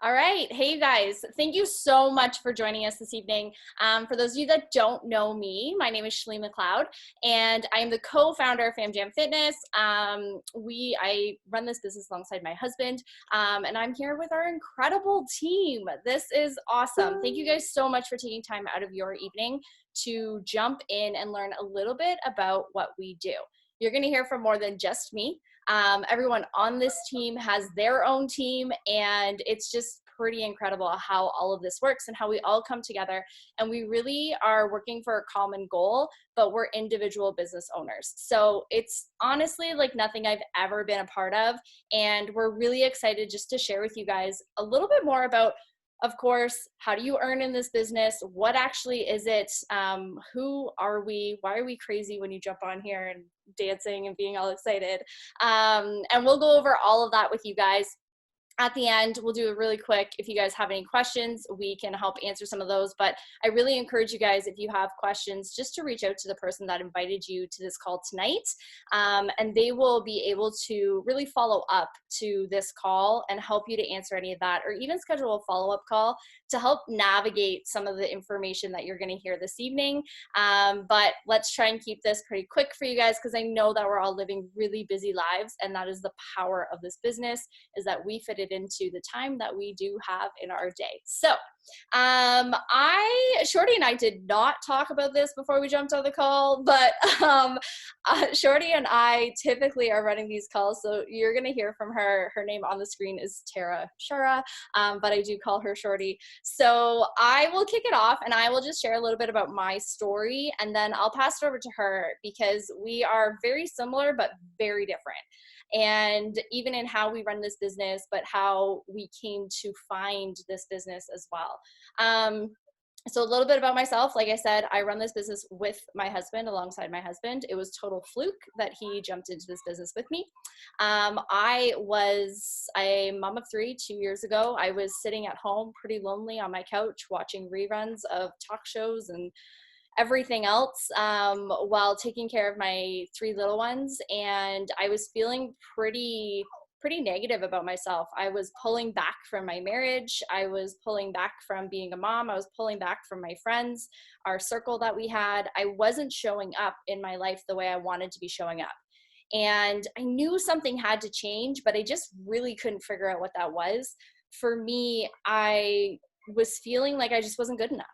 All right. Hey, you guys. Thank you so much for joining us this evening. For those of you that don't know me, my name is Shalene McLeod, and I am the co-founder of Fam Jam Fitness. I run this business alongside my husband, and I'm here with our incredible team. This is awesome. Thank you guys so much for taking time out of your evening to jump in and learn a little bit about what we do. You're going to hear from more than just me. Everyone on this team has their own team, and it's just pretty incredible how all of this works and how we all come together and we really are working for a common goal, but we're individual business owners. So it's honestly like nothing I've ever been a part of, and we're really excited just to share with you guys a little bit more about, of course, how do you earn in this business? What actually is it? Who are we? Why are we crazy when you jump on here and dancing and being all excited? And we'll go over all of that with you guys. At the end, we'll do it really quick. If you guys have any questions, we can help answer some of those. But I really encourage you guys, if you have questions, just to reach out to the person that invited you to this call tonight. And they will be able to really follow up to this call and help you to answer any of that, or even schedule a follow-up call to help navigate some of the information that you're going to hear this evening. But let's try and keep this pretty quick for you guys, because I know that we're all living really busy lives, and that is the power of this business, is that we fit it into the time that we do have in our day. So Shorty and I did not talk about this before we jumped on the call, but Shorty and I typically are running these calls, so you're going to hear from her. Her name on the screen is Tara Shara, but I do call her Shorty. So I will kick it off, and I will just share a little bit about my story, and then I'll pass it over to her, because we are very similar but very different. And even in how we run this business, but how we came to find this business as well. So a little bit about myself. Like I said, I run this business with my husband, alongside my husband. It was total fluke that he jumped into this business with me. I was a mom of three 2 years ago. I was sitting at home pretty lonely on my couch watching reruns of talk shows and everything else, while taking care of my three little ones. And I was feeling pretty negative about myself. I was pulling back from my marriage. I was pulling back from being a mom. I was pulling back from my friends, our circle that we had. I wasn't showing up in my life the way I wanted to be showing up. And I knew something had to change, but I just really couldn't figure out what that was. For me, I was feeling like I just wasn't good enough.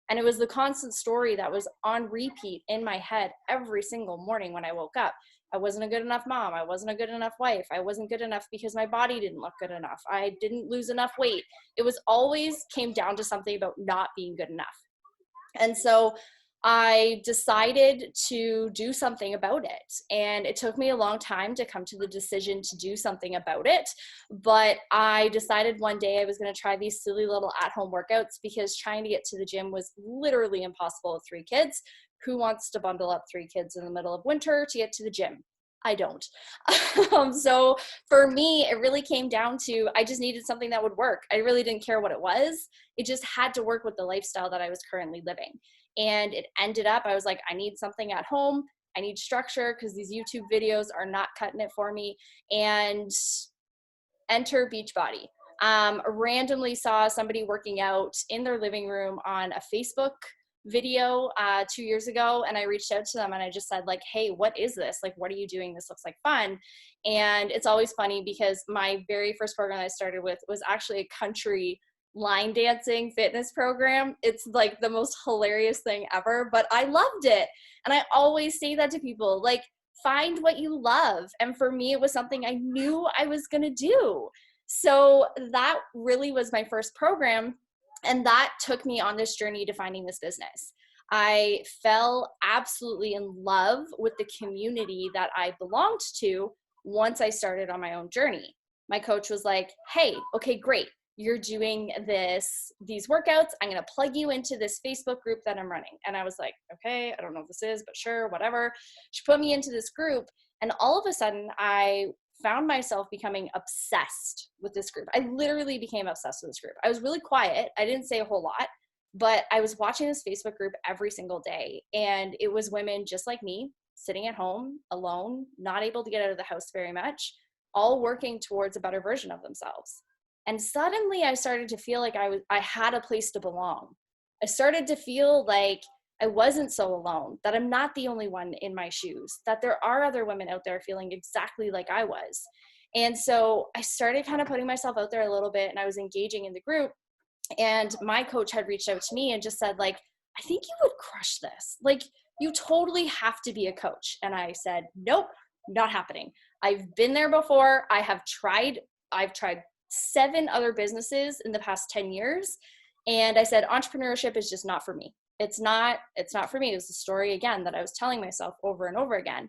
And it was the constant story that was on repeat in my head every single morning when I woke up. I wasn't a good enough mom. I wasn't a good enough wife. I wasn't good enough because my body didn't look good enough. I didn't lose enough weight. It was always came down to something about not being good enough. And so I decided to do something about it. And it took me a long time to come to the decision to do something about it. But I decided one day I was going to try these silly little at-home workouts, because trying to get to the gym was literally impossible with three kids. Who wants to bundle up three kids in the middle of winter to get to the gym? I don't. So for me, it really came down to, I just needed something that would work. I really didn't care what it was. It just had to work with the lifestyle that I was currently living. And it ended up, I was like, I need something at home. I need structure, because these YouTube videos are not cutting it for me. And enter Beachbody. Randomly saw somebody working out in their living room on a Facebook video 2 years ago, and I reached out to them and I just said, like, hey, what is this? Like, what are you doing? This looks like fun. And it's always funny, because my very first program I started with was actually a country line dancing fitness program. It's like the most hilarious thing ever, but I loved it. And I always say that to people, like, find what you love. And for me, it was something I knew I was going to do. So that really was my first program. And that took me on this journey to finding this business. I fell absolutely in love with the community that I belonged to once I started on my own journey. My coach was like, hey, okay, great. You're doing these workouts. I'm going to plug you into this Facebook group that I'm running. And I was like, okay, I don't know what this is, but sure, whatever. She put me into this group. And all of a sudden, I found myself becoming obsessed with this group. I literally became obsessed with this group. I was really quiet. I didn't say a whole lot, but I was watching this Facebook group every single day. And it was women just like me, sitting at home alone, not able to get out of the house very much, all working towards a better version of themselves. And suddenly I started to feel like I had a place to belong. I started to feel like I wasn't so alone, that I'm not the only one in my shoes, that there are other women out there feeling exactly like I was. And so I started kind of putting myself out there a little bit, and I was engaging in the group. And my coach had reached out to me and just said, like, I think you would crush this. Like, you totally have to be a coach. And I said, nope, not happening. I've been there before. I've tried 7 other businesses in the past 10 years. And I said, entrepreneurship is just not for me. It's not for me. It was the story again that I was telling myself over and over again.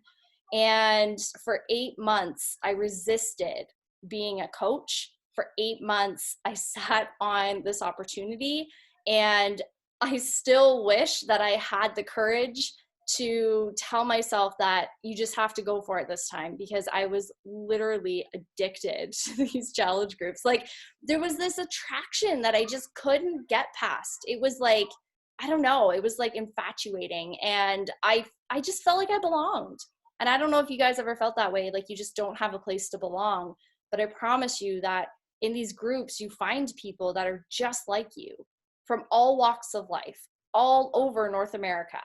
And for 8 months, I resisted being a coach. For 8 months, I sat on this opportunity, and I still wish that I had the courage to tell myself that you just have to go for it this time, because I was literally addicted to these challenge groups. Like, there was this attraction that I just couldn't get past. It was like, I don't know, it was like infatuating, and I just felt like I belonged. And I don't know if you guys ever felt that way, like you just don't have a place to belong. But I promise you that in these groups, you find people that are just like you from all walks of life, all over North America.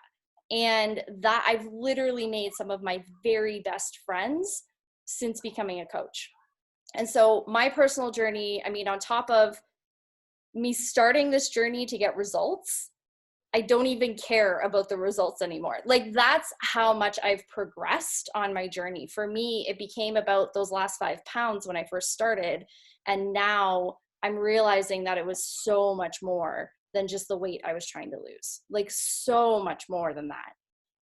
And that I've literally made some of my very best friends since becoming a coach. And so my personal journey, I mean, on top of me starting this journey to get results, I don't even care about the results anymore. Like, that's how much I've progressed on my journey. For me, it became about those last 5 pounds when I first started. And now I'm realizing that it was so much more than just the weight I was trying to lose, like so much more than that.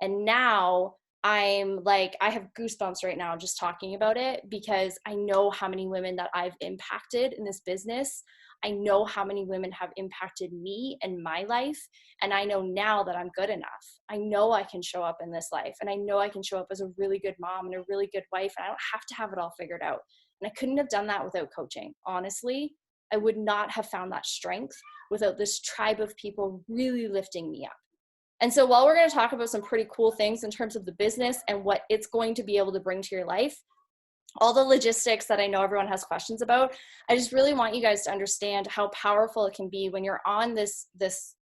And now I'm like, I have goosebumps right now just talking about it, because I know how many women that I've impacted in this business. I know how many women have impacted me and my life. And I know now that I'm good enough. I know I can show up in this life, and I know I can show up as a really good mom and a really good wife. And I don't have to have it all figured out. And I couldn't have done that without coaching. Honestly, I would not have found that strength without this tribe of people really lifting me up. And so while we're going to talk about some pretty cool things in terms of the business and what it's going to be able to bring to your life, all the logistics that I know everyone has questions about, I just really want you guys to understand how powerful it can be when you're on this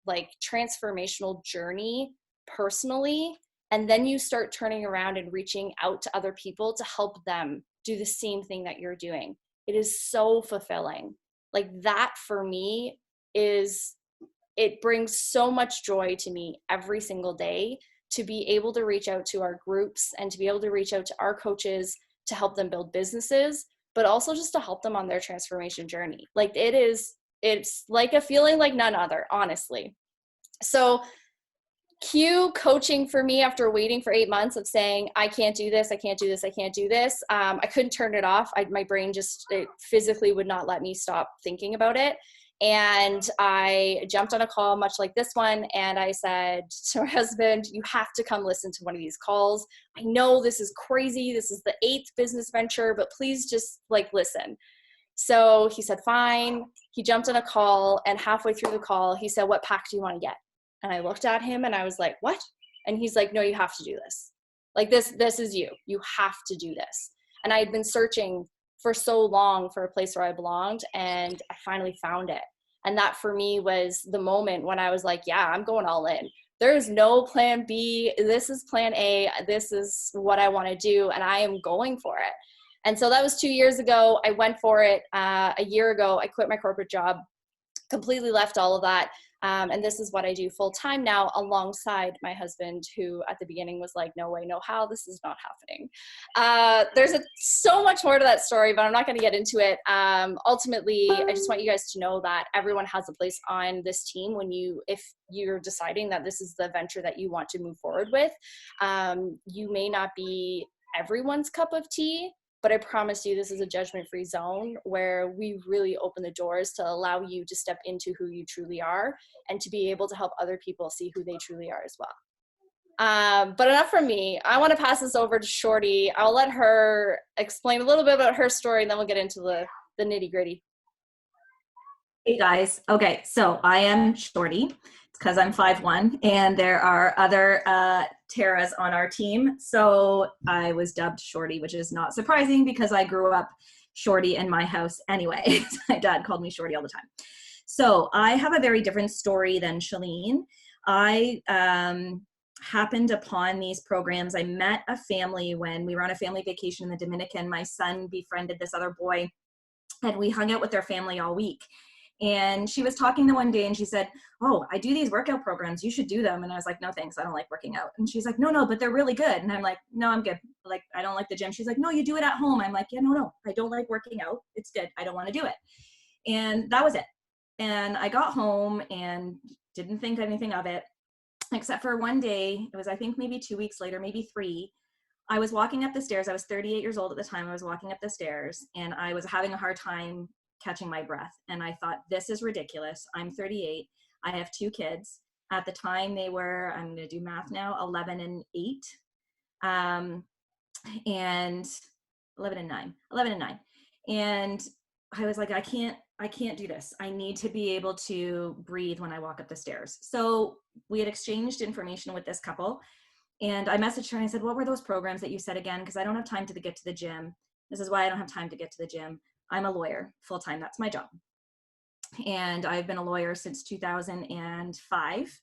like transformational journey personally, and then you start turning around and reaching out to other people to help them do the same thing that you're doing. It is so fulfilling. Like, that for me it brings so much joy to me every single day to be able to reach out to our groups and to be able to reach out to our coaches to help them build businesses, but also just to help them on their transformation journey. Like, it's like a feeling like none other, honestly. So cue coaching for me after waiting for 8 months of saying, I can't do this, I can't do this, I can't do this. I couldn't turn it off. My brain it physically would not let me stop thinking about it. And I jumped on a call much like this one, and I said to my husband, you have to come listen to one of these calls. I know this is crazy. This is the 8th business venture, but please just like listen. So he said, fine. He jumped on a call, and halfway through the call, he said, what pack do you want to get? And I looked at him and I was like, what? And he's like, no, you have to do this. Like, this is you. You have to do this. And I had been searching for so long for a place where I belonged, and I finally found it. And that for me was the moment when I was like, yeah, I'm going all in. There's no plan B. This is plan A. This is what I want to do, and I am going for it. And so that was 2 years ago. I went for it. A year ago, I quit my corporate job, completely left all of that. And this is what I do full time now, alongside my husband, who at the beginning was like, no way, no how, this is not happening. There's so much more to that story, but I'm not going to get into it. Ultimately, I just want you guys to know that everyone has a place on this team if you're deciding that this is the venture that you want to move forward with. You may not be everyone's cup of tea, but I promise you, this is a judgment-free zone where we really open the doors to allow you to step into who you truly are and to be able to help other people see who they truly are as well. But enough from me. I want to pass this over to Shorty. I'll let her explain a little bit about her story, and then we'll get into the nitty-gritty. Hey guys. Okay, so I am Shorty. It's because I'm 5'1", and there are other Taras on our team. So I was dubbed Shorty, which is not surprising because I grew up Shorty in my house anyway. My dad called me Shorty all the time. So I have a very different story than Shalene. I happened upon these programs. I met a family when we were on a family vacation in the Dominican. My son befriended this other boy, and we hung out with their family all week. And she was talking to one day and she said, oh, I do these workout programs. You should do them. And I was like, no, thanks. I don't like working out. And she's like, no, but they're really good. And I'm like, no, I'm good. Like, I don't like the gym. She's like, no, you do it at home. I'm like, yeah, no, I don't like working out. It's good. I don't want to do it. And that was it. And I got home and didn't think anything of it, except for one day. It was, I think, maybe 2 weeks later, maybe 3. I was walking up the stairs. I was 38 years old at the time. I was walking up the stairs and I was having a hard time catching my breath. And I thought, this is ridiculous. I'm 38. I have 2 kids. At the time they were, I'm going to do math now, 11 and 8. And 11 and 9. And I was like, I can't do this. I need to be able to breathe when I walk up the stairs. So we had exchanged information with this couple. And I messaged her and I said, what were those programs that you said again? Because I don't have time to get to the gym. This is why I don't have time to get to the gym. I'm a lawyer full-time. That's my job. And I've been a lawyer since 2005.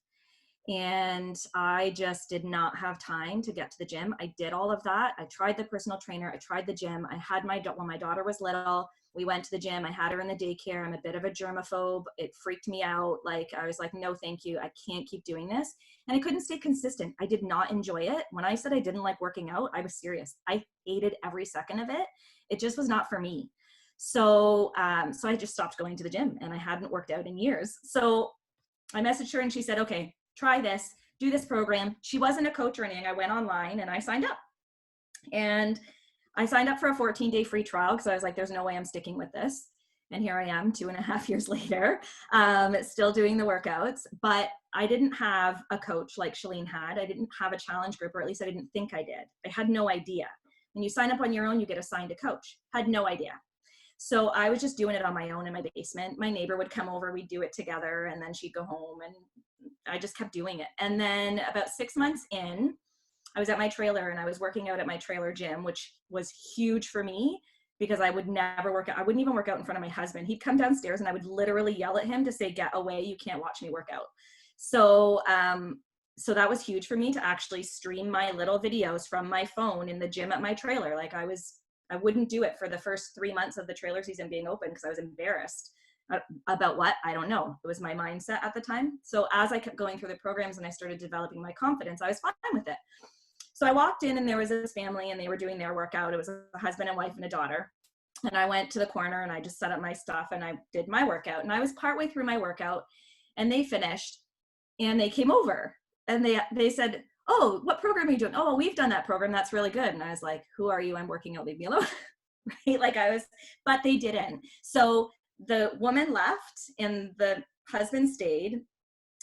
And I just did not have time to get to the gym. I did all of that. I tried the personal trainer. I tried the gym. I had when my daughter was little, we went to the gym. I had her in the daycare. I'm a bit of a germaphobe. It freaked me out. Like, I was like, no, thank you. I can't keep doing this. And I couldn't stay consistent. I did not enjoy it. When I said I didn't like working out, I was serious. I hated every second of it. It just was not for me. So I just stopped going to the gym and I hadn't worked out in years. So I messaged her and she said, okay, try this, do this program. She wasn't a coach or anything. I went online and I signed up. And I signed up for a 14-day free trial because I was like, there's no way I'm sticking with this. And here I am 2.5 years later, still doing the workouts. But I didn't have a coach like Shalene had. I didn't have a challenge group, or at least I didn't think I did. I had no idea. When you sign up on your own, you get assigned a coach. Had no idea. So I was just doing it on my own in my basement. My neighbor would come over, we'd do it together, and then she'd go home, and I just kept doing it. And then about 6 months in, I was at my trailer and I was working out at my trailer gym, which was huge for me because I would never work out. I wouldn't even work out in front of my husband. He'd come downstairs and I would literally yell at him to say, get away, you can't watch me work out. So that was huge for me to actually stream my little videos from my phone in the gym at my trailer. Like I wouldn't do it for the first 3 months of the trailer season being open because I was embarrassed. About what? I don't know. It was my mindset at the time. So as I kept going through the programs and I started developing my confidence, I was fine with it. So I walked in and there was this family and they were doing their workout. It was a husband and wife and a daughter. And I went to the corner and I just set up my stuff and I did my workout. And I was partway through my workout and they finished and they came over and they said, oh, what program are you doing? Oh, we've done that program. That's really good. And I was like, who are you? I'm working out. Leave me alone. Right? But they didn't. So the woman left and the husband stayed.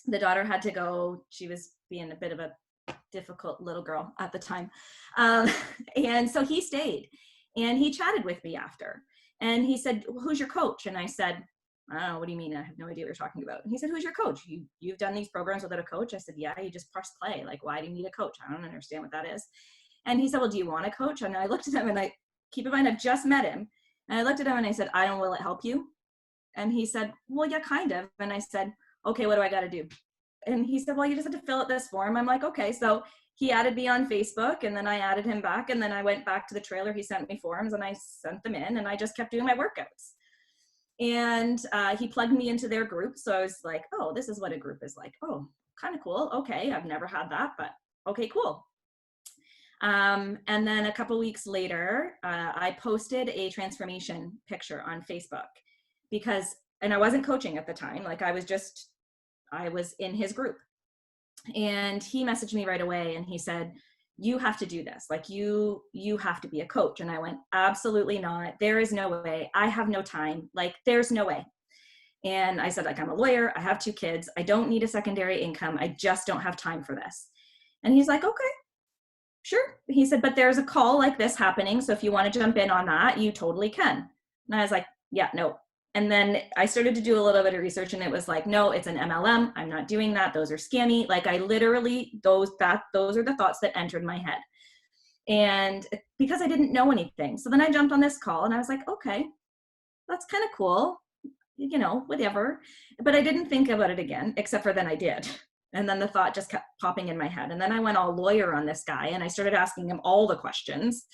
The daughter had to go. She was being a bit of a difficult little girl at the time. And so he stayed and he chatted with me after. And he said, well, who's your coach? And I said, I don't know, what do you mean? I have no idea what you're talking about. And he said, who's your coach? You've done these programs without a coach? I said, yeah, you just press play. Like, why do you need a coach? I don't understand what that is. And he said, well, do you want a coach? And I looked at him and keep in mind, I've just met him. And I looked at him and I said, will it help you? And he said, well, yeah, kind of. And I said, okay, what do I got to do? And he said, well, you just have to fill out this form. I'm like, okay. So he added me on Facebook and then I added him back. And then I went back to the trailer. He sent me forms and I sent them in and I just kept doing my workouts. And he plugged me into their group. So I was like, oh, this is what a group is like. Oh, kind of cool. Okay. I've never had that, but okay, cool. And then a couple weeks later, I posted a transformation picture on Facebook and I wasn't coaching at the time. Like I was in his group and he messaged me right away and he said, you have to do this. Like you have to be a coach. And I went, absolutely not. There is no way. I have no time. Like there's no way. And I said, like, I'm a lawyer. I have 2 kids. I don't need a secondary income. I just don't have time for this. And he's like, okay, sure. He said, but there's a call like this happening. So if you want to jump in on that, you totally can. And I was like, yeah, no. And then I started to do a little bit of research and it was like, no, it's an MLM. I'm not doing that. Those are scammy. Like I literally, those are the thoughts that entered my head. And because I didn't know anything. So then I jumped on this call and I was like, okay, that's kind of cool, you know, whatever. But I didn't think about it again, except for then I did. And then the thought just kept popping in my head. And then I went all lawyer on this guy and I started asking him all the questions.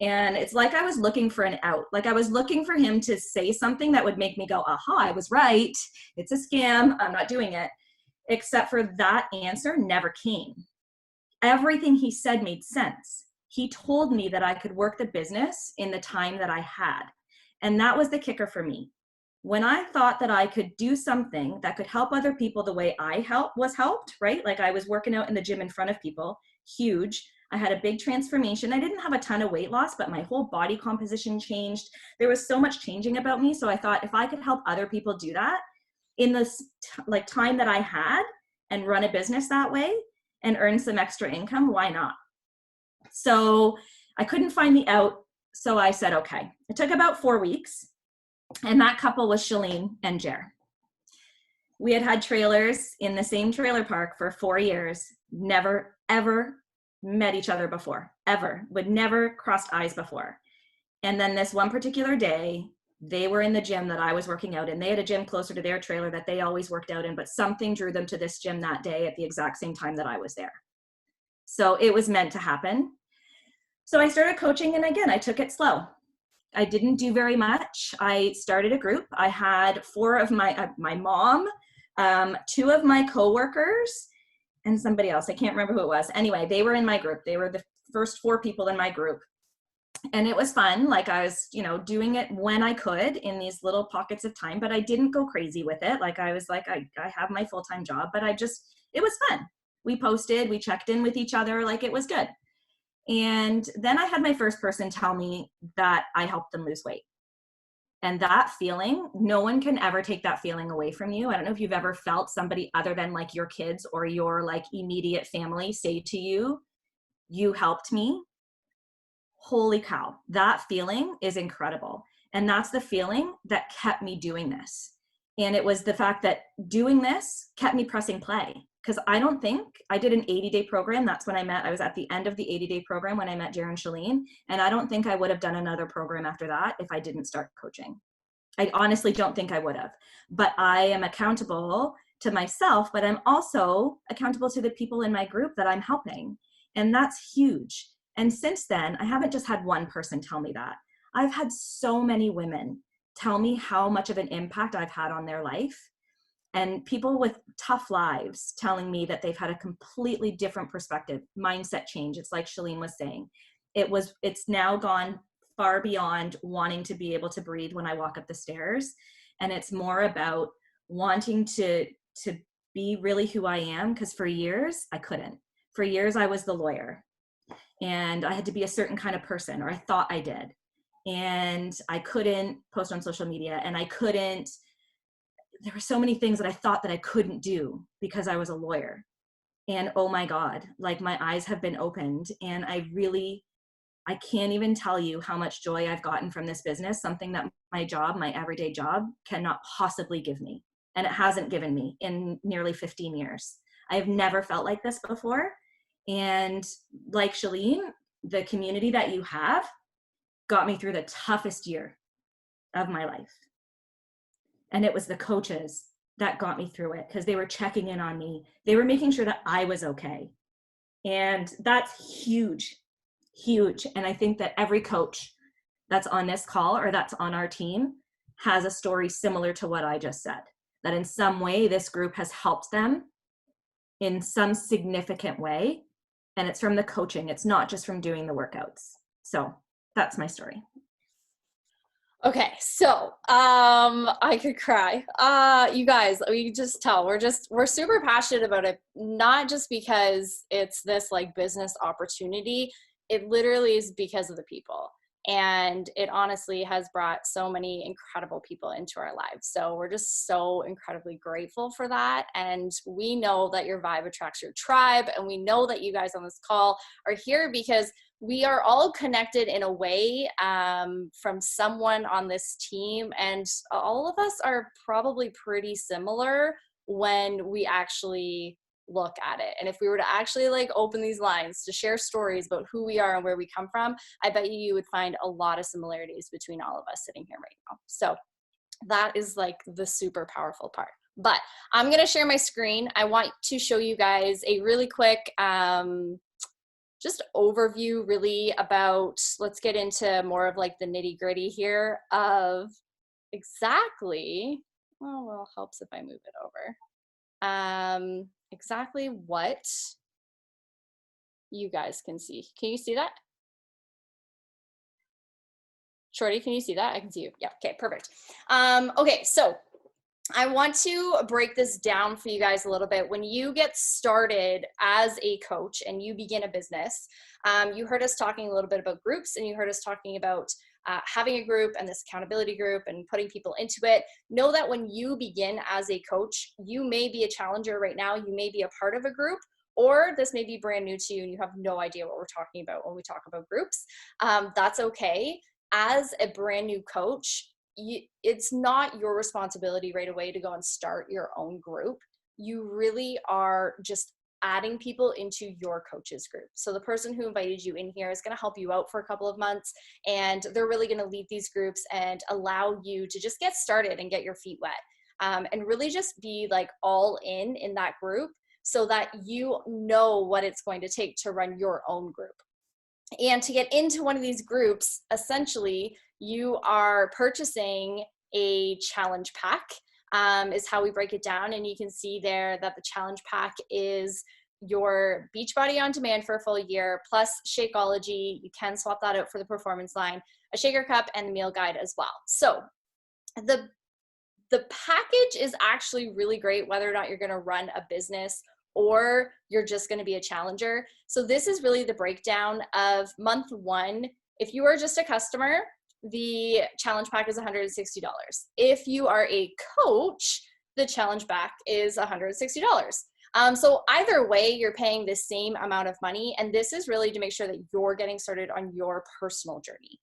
And it's like I was looking for an out. Like I was looking for him to say something that would make me go, aha, I was right. It's a scam. I'm not doing it. Except for that answer never came. Everything he said made sense. He told me that I could work the business in the time that I had. And that was the kicker for me. When I thought that I could do something that could help other people the way I was helped, right? Like I was working out in the gym in front of people, huge. I had a big transformation. I didn't have a ton of weight loss, but my whole body composition changed. There was so much changing about me. So I thought if I could help other people do that in this like time that I had and run a business that way and earn some extra income, why not? So I couldn't find the out. So I said, okay. It took about 4 weeks. And that couple was Shalene and Jer. We had trailers in the same trailer park for 4 years, never, ever met each other before, ever, would never crossed eyes before. And then this one particular day, they were in the gym that I was working out in. They had a gym closer to their trailer that they always worked out in, but something drew them to this gym that day at the exact same time that I was there. So it was meant to happen. So I started coaching, and again, I took it slow. I didn't do very much. I started a group. I had 4 of my mom, 2 of my coworkers, and somebody else. I can't remember who it was. Anyway, they were in my group. They were the first 4 people in my group. And it was fun. Like I was, you know, doing it when I could in these little pockets of time, but I didn't go crazy with it. Like I was like, I have my full-time job, but it was fun. We posted, we checked in with each other. Like it was good. And then I had my first person tell me that I helped them lose weight. And that feeling, no one can ever take that feeling away from you. I don't know if you've ever felt somebody other than like your kids or your like immediate family say to you, you helped me. Holy cow, that feeling is incredible. And that's the feeling that kept me doing this. And it was the fact that doing this kept me pressing play. Because I don't think I did an 80-day program. That's when I was at the end of the 80-day program when I met Jer and Shalene. And I don't think I would have done another program after that if I didn't start coaching. I honestly don't think I would have. But I am accountable to myself, but I'm also accountable to the people in my group that I'm helping. And that's huge. And since then, I haven't just had one person tell me that. I've had so many women tell me how much of an impact I've had on their life. And people with tough lives telling me that they've had a completely different perspective, mindset change. It's like Shalene was saying. It's now gone far beyond wanting to be able to breathe when I walk up the stairs. And it's more about wanting to be really who I am. Because for years, I couldn't. For years, I was the lawyer. And I had to be a certain kind of person, or I thought I did. And I couldn't post on social media, and there were so many things that I thought that I couldn't do because I was a lawyer. And oh my God, like my eyes have been opened, and I can't even tell you how much joy I've gotten from this business, something that my everyday job cannot possibly give me. And it hasn't given me in nearly 15 years. I have never felt like this before. And like Shalene, the community that you have got me through the toughest year of my life. And it was the coaches that got me through it because they were checking in on me. They were making sure that I was okay. And that's huge, huge. And I think that every coach that's on this call or that's on our team has a story similar to what I just said, that in some way this group has helped them in some significant way. And it's from the coaching. It's not just from doing the workouts. So that's my story. Okay, so I could cry. You guys, we just tell we're super passionate about it, not just because it's this like business opportunity. It literally is because of the people. And it honestly has brought so many incredible people into our lives. So we're just so incredibly grateful for that. And we know that your vibe attracts your tribe. And we know that you guys on this call are here because we are all connected in a way from someone on this team. And all of us are probably pretty similar when we actually look at it. And if we were to actually like open these lines to share stories about who we are and where we come from, I bet you would find a lot of similarities between all of us sitting here right now. So that is like the super powerful part. But I'm going to share my screen. I want to show you guys a really quick just overview really about, let's get into more of like the nitty gritty here of exactly, well, helps if I move it over. Exactly what you guys can see. Can you see that? Shorty, can you see that? I can see you. Yeah, okay, perfect. Okay, so I want to break this down for you guys a little bit. When you get started as a coach and you begin a business, you heard us talking a little bit about groups, and you heard us talking about having a group and this accountability group and putting people into it. Know that when you begin as a coach, you may be a challenger right now, you may be a part of a group, or this may be brand new to you and you have no idea what we're talking about when we talk about groups. That's okay. As a brand new coach, it's not your responsibility right away to go and start your own group. You really are just adding people into your coach's group. So the person who invited you in here is going to help you out for a couple of months, and they're really going to lead these groups and allow you to just get started and get your feet wet, and really just be like all in that group so that you know what it's going to take to run your own group. And to get into one of these groups, essentially, you are purchasing a challenge pack, is how we break it down. And you can see there that the challenge pack is your Beachbody On Demand for a full year, plus Shakeology. You can swap that out for the performance line, a shaker cup, and the meal guide as well. So the package is actually really great, whether or not you're going to run a business or you're just going to be a challenger. So this is really the breakdown of month one. If you are just a customer, the challenge pack is $160. If you are a coach, the challenge pack is $160. So either way, you're paying the same amount of money. And this is really to make sure that you're getting started on your personal journey.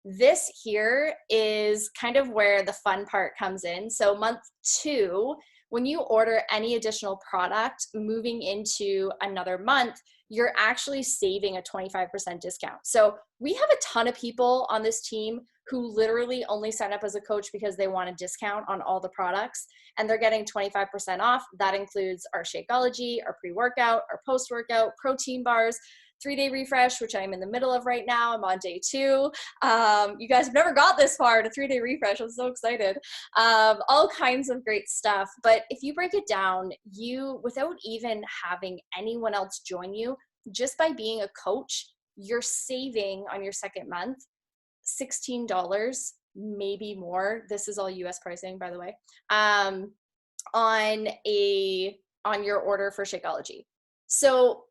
This here is kind of where the fun part comes in. So month two, when you order any additional product moving into another month, you're actually saving a 25% discount. So we have a ton of people on this team who literally only sign up as a coach because they want a discount on all the products, and they're getting 25% off. That includes our Shakeology, our pre-workout, our post-workout, protein bars, 3-day refresh, which I'm in the middle of right now. I'm on day 2. You guys have never got this far to 3-day refresh. I'm so excited. All kinds of great stuff. But if you break it down, you, without even having anyone else join you, just by being a coach, you're saving on your second month $16, maybe more. This is all US pricing, by the way, on your order for Shakeology. So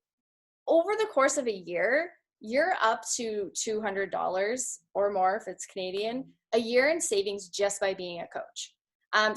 over the course of a year, you're up to $200 or more if it's Canadian, a year in savings just by being a coach.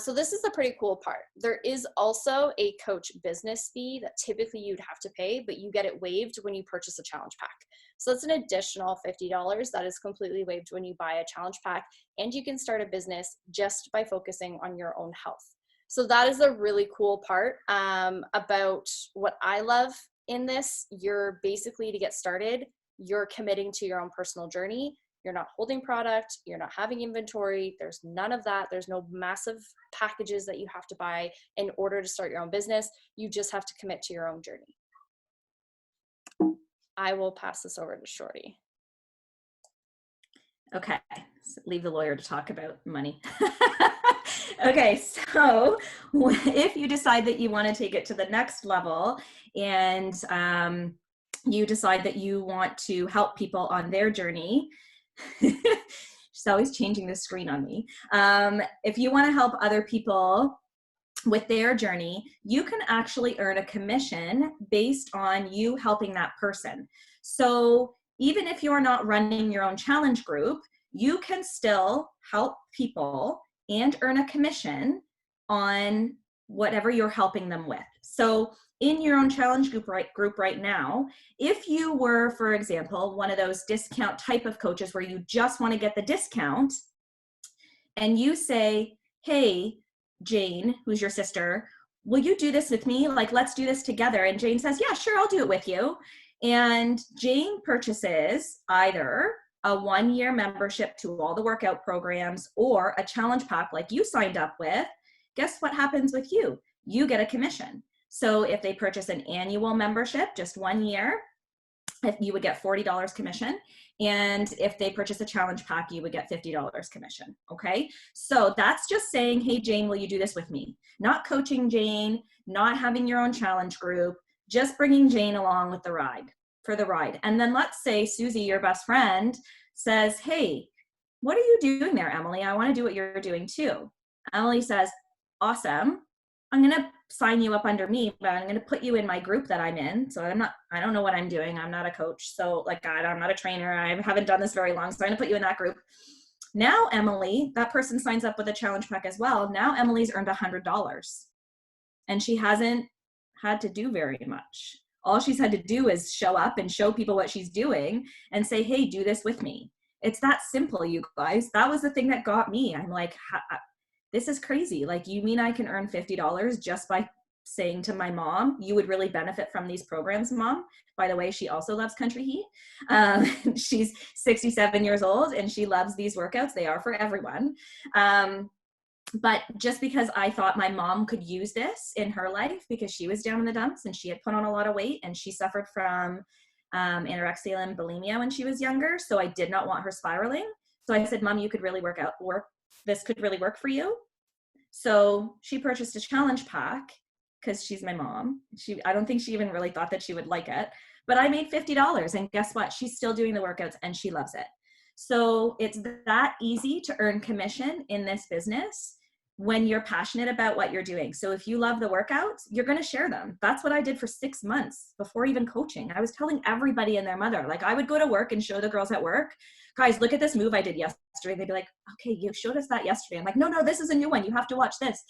So this is the pretty cool part. There is also a coach business fee that typically you'd have to pay, but you get it waived when you purchase a challenge pack. So that's an additional $50 that is completely waived when you buy a challenge pack, and you can start a business just by focusing on your own health. So that is a really cool part about what I love in this. You're basically, to get started, you're committing to your own personal journey. You're not holding product, you're not having inventory, there's none of that. There's no massive packages that you have to buy in order to start your own business. You just have to commit to your own journey. I will pass this over to Shorty. Okay, so leave the lawyer to talk about money. Okay, so if you decide that you want to take it to the next level and you decide that you want to help people on their journey, she's always changing the screen on me. If you want to help other people with their journey, you can actually earn a commission based on you helping that person. So even if you're not running your own challenge group, you can still help people and earn a commission on whatever you're helping them with. So in your own challenge group right now, if you were, for example, one of those discount type of coaches where you just want to get the discount, and you say, hey, Jane, who's your sister, will you do this with me? Like, let's do this together. And Jane says, yeah, sure, I'll do it with you. And Jane purchases either a 1-year membership to all the workout programs or a challenge pack like you signed up with. Guess what happens with you? You get a commission. So if they purchase an annual membership, just 1 year, if you would get $40 commission. And if they purchase a challenge pack, you would get $50 commission. Okay. So that's just saying, hey, Jane, will you do this with me? Not coaching Jane, not having your own challenge group, just bringing Jane along with the ride for the ride. And then let's say Susie, your best friend, says, hey, what are you doing there, Emily? I want to do what you're doing too. Emily says, awesome. I'm going to sign you up under me, but I'm going to put you in my group that I'm in. So I don't know what I'm doing. I'm not a coach. So like, I'm not a trainer. I haven't done this very long. So I'm going to put you in that group. Now, Emily, that person signs up with a challenge pack as well. Now Emily's earned $100 and she hasn't had to do very much. All she's had to do is show up and show people what she's doing and say, hey, do this with me. It's that simple, you guys. That was the thing that got me. I'm like, this is crazy. Like, you mean I can earn $50 just by saying to my mom, you would really benefit from these programs, Mom? By the way, she also loves Country Heat. She's 67 years old and she loves these workouts. They are for everyone. But just because I thought my mom could use this in her life because she was down in the dumps and she had put on a lot of weight and she suffered from anorexia and bulimia when she was younger. So I did not want her spiraling. So I said, Mom, you could really this could really work for you. So she purchased a challenge pack because she's my mom. I don't think she even really thought that she would like it, but I made $50 and guess what? She's still doing the workouts and she loves it. So it's that easy to earn commission in this business when you're passionate about what you're doing. So if you love the workouts, you're going to share them. That's what I did for 6 months before even coaching. I was telling everybody and their mother, like I would go to work and show the girls at work, guys, look at this move I did yesterday. They'd be like, okay, you showed us that yesterday. I'm like, no, this is a new one. You have to watch this.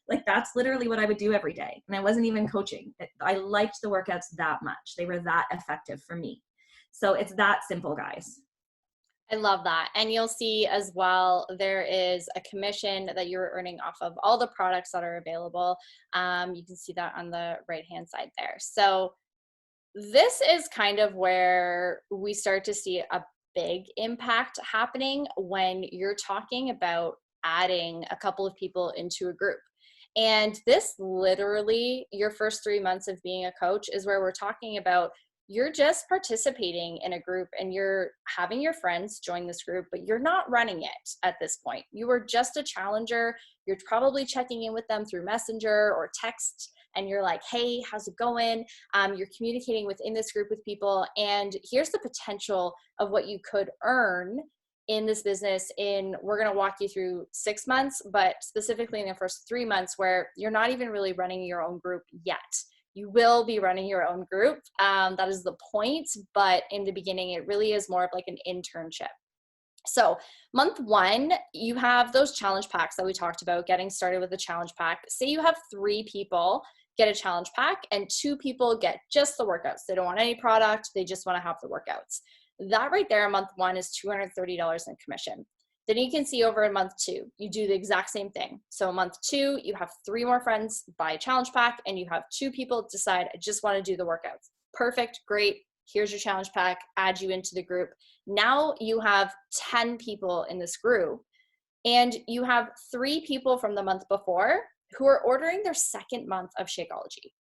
Like, that's literally what I would do every day. And I wasn't even coaching. I liked the workouts that much. They were that effective for me. So it's that simple, guys. I love that. And you'll see as well, there is a commission that you're earning off of all the products that are available. You can see that on the right-hand side there. So this is kind of where we start to see a big impact happening when you're talking about adding a couple of people into a group. And this literally, your first 3 months of being a coach is where we're talking about you're just participating in a group and you're having your friends join this group, but you're not running it at this point. You are just a challenger. You're probably checking in with them through Messenger or text and you're like, hey, how's it going? You're communicating within this group with people. And here's the potential of what you could earn in this business we're going to walk you through 6 months, but specifically in the first 3 months where you're not even really running your own group yet. You will be running your own group. That is the point. But in the beginning, it really is more of like an internship. So month 1, you have those challenge packs that we talked about, getting started with the challenge pack. Say you have 3 people get a challenge pack and 2 people get just the workouts. They don't want any product. They just want to have the workouts. That right there, month 1 is $230 in commission. Then you can see over in month 2, you do the exact same thing. So month 2, you have 3 more friends buy a challenge pack and you have 2 people decide, I just want to do the workouts. Perfect, great. Here's your challenge pack, add you into the group. Now you have 10 people in this group and you have 3 people from the month before who are ordering their second month of Shakeology.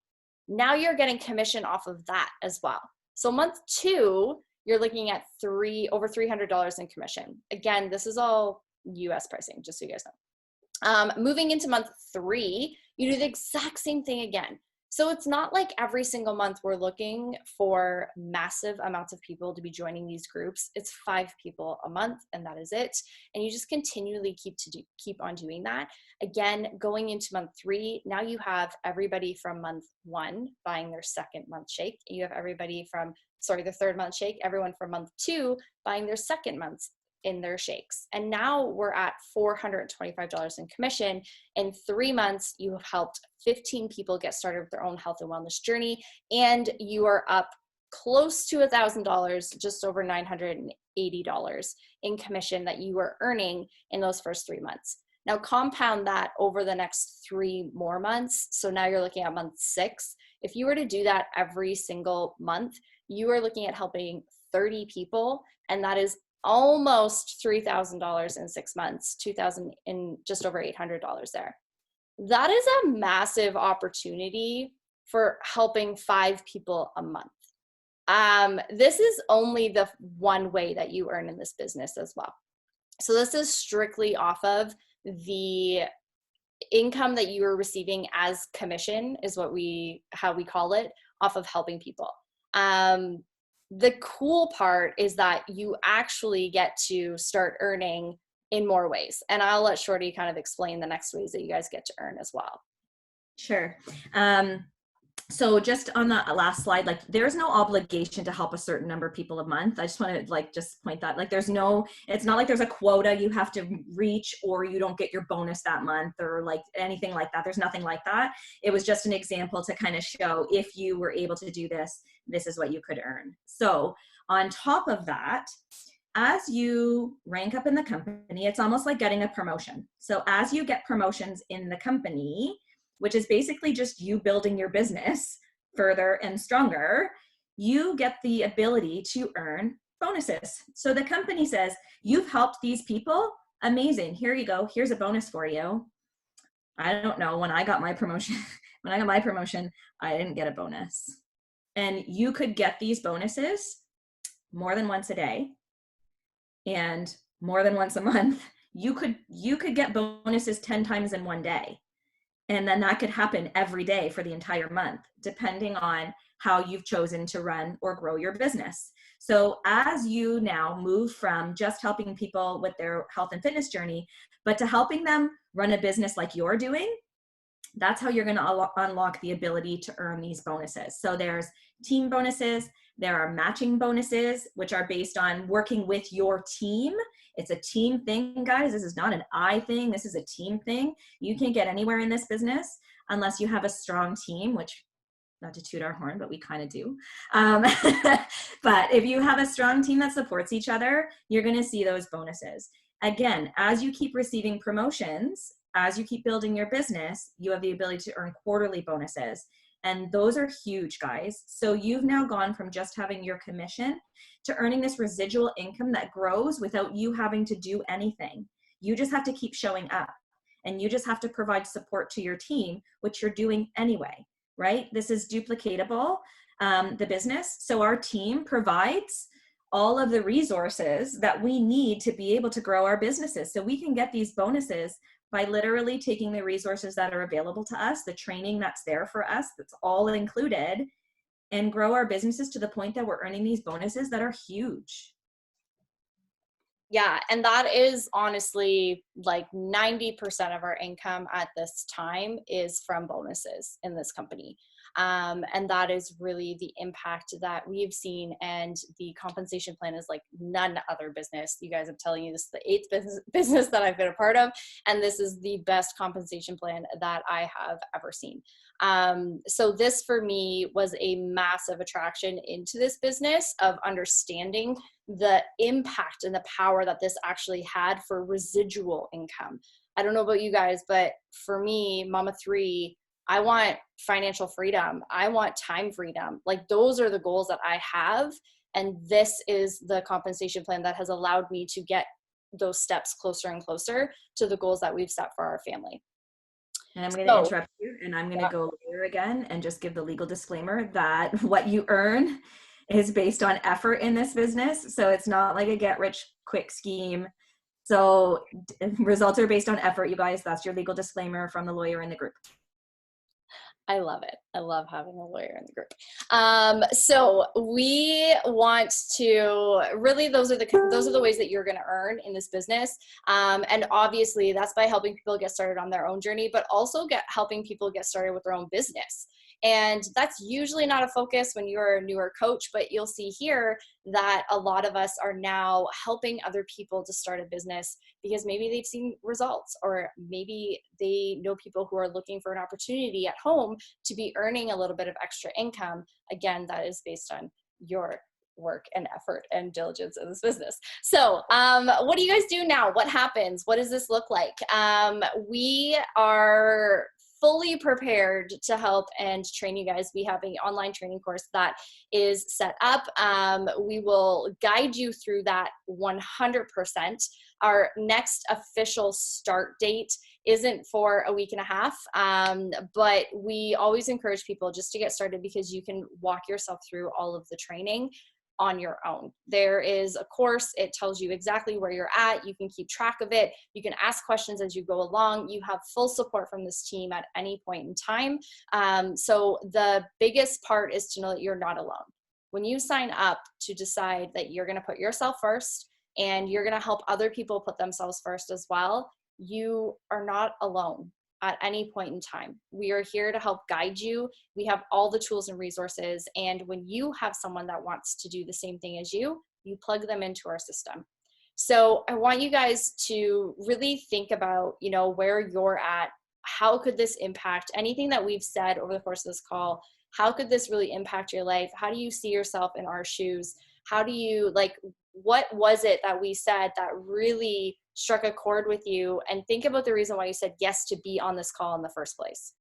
Now you're getting commission off of that as well. So month 2, you're looking at over $300 in commission. Again, this is all US pricing, just so you guys know. Moving into month 3, you do the exact same thing again. So it's not like every single month we're looking for massive amounts of people to be joining these groups. It's 5 people a month and that is it. And you just continually keep on doing that. Again, going into month 3, now you have everybody from month 1 buying their second month shake. You have everybody from, the third month shake, everyone from month 2 buying their second month in their shakes. And now we're at $425 in commission. In 3 months, you have helped 15 people get started with their own health and wellness journey. And you are up close to $1,000, just over $980 in commission that you are earning in those first 3 months. Now compound that over the next 3 more months. So now you're looking at month 6. If you were to do that every single month, you are looking at helping 30 people, and that is almost $3,000 in 6 months, 2,000 in just over $800 there. That is a massive opportunity for helping 5 people a month. This is only the one way that you earn in this business as well. So this is strictly off of the income that you are receiving as commission, is how we call it, off of helping people. The cool part is that you actually get to start earning in more ways. And I'll let Shorty kind of explain the next ways that you guys get to earn as well. Sure. So just on the last slide, like there's no obligation to help a certain number of people a month. I just want to like just point that, like it's not like there's a quota you have to reach or you don't get your bonus that month or like anything like that. There's nothing like that. It was just an example to kind of show if you were able to do this, this is what you could earn. So on top of that, as you rank up in the company, it's almost like getting a promotion. So as you get promotions in the company, which is basically just you building your business further and stronger, you get the ability to earn bonuses. So the company says, you've helped these people, amazing, here you go, here's a bonus for you. I don't know, when I got my promotion, I didn't get a bonus. And you could get these bonuses more than once a day and more than once a month. You could get bonuses 10 times in one day. And then that could happen every day for the entire month, depending on how you've chosen to run or grow your business. So as you now move from just helping people with their health and fitness journey, but to helping them run a business like you're doing, that's how you're going to unlock the ability to earn these bonuses. So there's team bonuses, there are matching bonuses, which are based on working with your team. It's a team thing, guys. This is not an I thing. This is a team thing. You can't get anywhere in this business unless you have a strong team, which, not to toot our horn, but we kind of do. But if you have a strong team that supports each other, you're going to see those bonuses. Again, as you keep receiving promotions, as you keep building your business, you have the ability to earn quarterly bonuses. And those are huge, guys. So you've now gone from just having your commission to earning this residual income that grows without you having to do anything. You just have to keep showing up and you just have to provide support to your team, which you're doing anyway, right? This is duplicatable, the business. So our team provides all of the resources that we need to be able to grow our businesses. So we can get these bonuses by literally taking the resources that are available to us, the training that's there for us, that's all included, and grow our businesses to the point that we're earning these bonuses that are huge. Yeah, and that is honestly like 90% of our income at this time is from bonuses in this company. And that is really the impact that we've seen. And the compensation plan is like none other business. You guys, I'm telling you, this is the 8th business that I've been a part of. And this is the best compensation plan that I have ever seen. So this for me was a massive attraction into this business of understanding the impact and the power that this actually had for residual income. I don't know about you guys, but for me, Mama 3, I want financial freedom. I want time freedom. Like those are the goals that I have. And this is the compensation plan that has allowed me to get those steps closer and closer to the goals that we've set for our family. And I'm going to interrupt you and I'm going to go later again and just give the legal disclaimer that what you earn is based on effort in this business. So it's not like a get rich quick scheme. So results are based on effort, you guys. That's your legal disclaimer from the lawyer in the group. I love it. I love having a lawyer in the group. So we want to really, those are the ways that you're going to earn in this business. And obviously that's by helping people get started on their own journey, but also helping people get started with their own business. And that's usually not a focus when you're a newer coach, but you'll see here that a lot of us are now helping other people to start a business because maybe they've seen results, or maybe they know people who are looking for an opportunity at home to be earning a little bit of extra income. Again, that is based on your work and effort and diligence in this business. So what do you guys do now? What happens? What does this look like? We are fully prepared to help and train you guys. We have an online training course that is set up. We will guide you through that 100%. Our next official start date isn't for a week and a half, but we always encourage people just to get started because you can walk yourself through all of the training on your own. There is a course, it tells you exactly where you're at. You can keep track of it. You can ask questions as you go along. You have full support from this team at any point in time. So the biggest part is to know that you're not alone. When you sign up to decide that you're gonna put yourself first and you're gonna help other people put themselves first as well, you are not alone at any point in time. We are here to help guide you. We have all the tools and resources. And when you have someone that wants to do the same thing as you plug them into our system. So I want you guys to really think about, you know, where you're at. How could this impact anything that we've said over the course of this call? How could this really impact your life? How do you see yourself in our shoes? How do you, like, what was it that we said that really struck a chord with you? And think about the reason why you said yes to be on this call in the first place.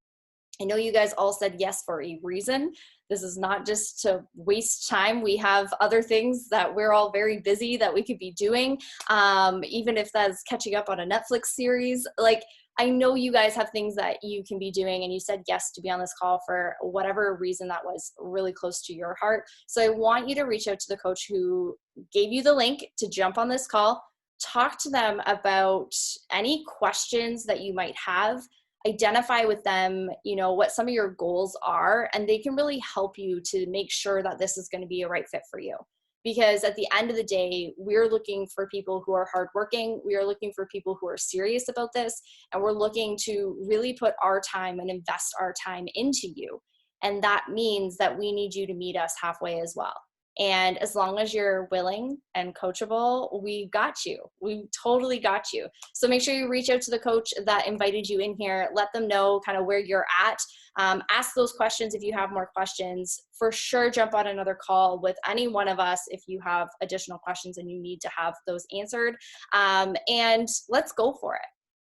I know you guys all said yes for a reason. This is not just to waste time. We have other things that we're all very busy that we could be doing, even if that's catching up on a Netflix series. Like, I know you guys have things that you can be doing, and you said yes to be on this call for whatever reason that was really close to your heart. So I want you to reach out to the coach who gave you the link to jump on this call. Talk to them about any questions that you might have. Identify with them, you know, what some of your goals are, and they can really help you to make sure that this is going to be a right fit for you. Because at the end of the day, we're looking for people who are hardworking. We are looking for people who are serious about this, and we're looking to really put our time and invest our time into you. And that means that we need you to meet us halfway as well. And as long as you're willing and coachable, we got you. We totally got you. So make sure you reach out to the coach that invited you in here. Let them know kind of where you're at. Ask those questions if you have more questions. For sure, jump on another call with any one of us if you have additional questions and you need to have those answered. And let's go for it.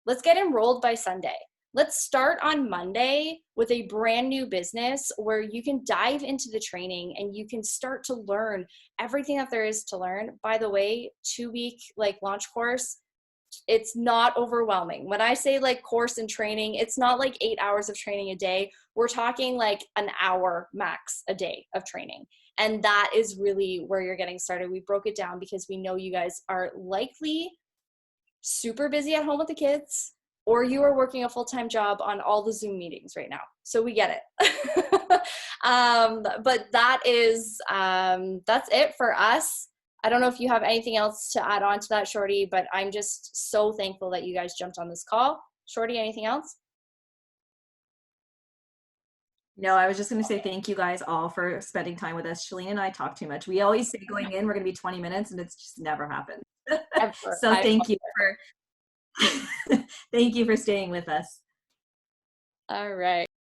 Let's get enrolled by Sunday. Let's start on Monday with a brand new business where you can dive into the training and you can start to learn everything that there is to learn. By the way, 2-week like launch course, it's not overwhelming. When I say like course and training, it's not like 8 hours of training a day. We're talking like an hour max a day of training. And that is really where you're getting started. We broke it down because we know you guys are likely super busy at home with the kids, or you are working a full-time job on all the Zoom meetings right now. So we get it. But that is, that's it for us. I don't know if you have anything else to add on to that, Shorty, but I'm just so thankful that you guys jumped on this call. Shorty, anything else? No, I was just going to say thank you guys all for spending time with us. Shalene and I talk too much. We always say going in, we're going to be 20 minutes, and it's just never happened. So thank you for thank you for staying with us. All right.